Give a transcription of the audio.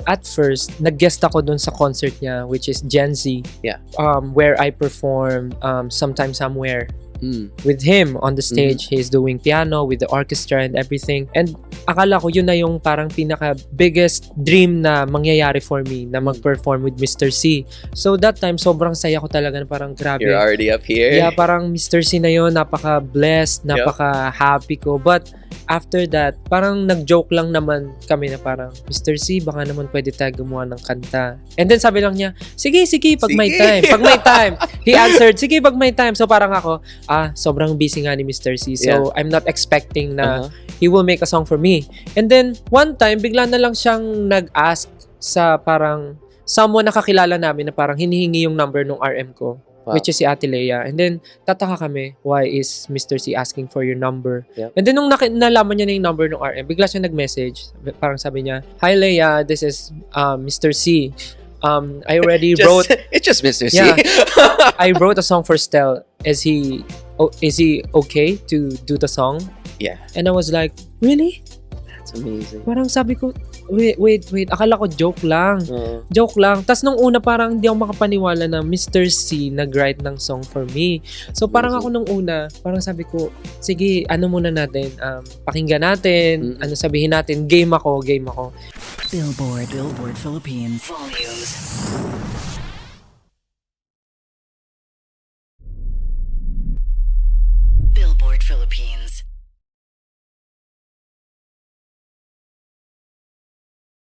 At first, nag-guest ako dun sa concert niya, which is Gen Z. Yeah. Where I perform Sometime Somewhere Mm. with him on the stage. He's doing piano with the orchestra and everything. And akala ko yun na yung parang pinaka biggest dream na mangyayari for me, na mag-perform with Mr. C. So that time, sobrang saya ko talaga na parang grabe. You're already up here. Yeah, parang Mr. C na yun, napaka-blessed, napaka-happy ko. But after that, parang nag-joke lang naman kami na parang, Mr. C, baka naman pwede tayo gumawa ng kanta. And then sabi lang niya, sige, pag may Sige. time. Pag may time. He answered, sige, pag may time. So parang ako, sobrang busy nga ni Mr. C. So I'm not expecting na he will make a song for me. And then, one time, bigla na lang siyang nag-ask sa parang someone na kakilala namin na parang hinihingi yung number ng RM ko. Wow. Which is si Ate Leia. And then, tataka kami, why is Mr. C asking for your number? Yeah. And then, nung nalaman niya na yung number ng RM, bigla siya nag-message. Parang sabi niya, hi Leia, this is Mr. C. I already wrote... It's just Mr. C. Yeah. I wrote a song for Stel. Is he okay to do the song? Yeah. And I was like, really? That's amazing. Parang sabi ko, wait. Akala ko joke lang. Uh, Joke lang. Tapos nung una parang hindi ako makapaniwala na Mr. C nag-write ng song for me. So parang ako nung una, parang sabi ko, sige, ano muna natin, pakinggan natin, ano sabihin natin, game ako. Billboard Philippines. Volumes. Billboard Philippines.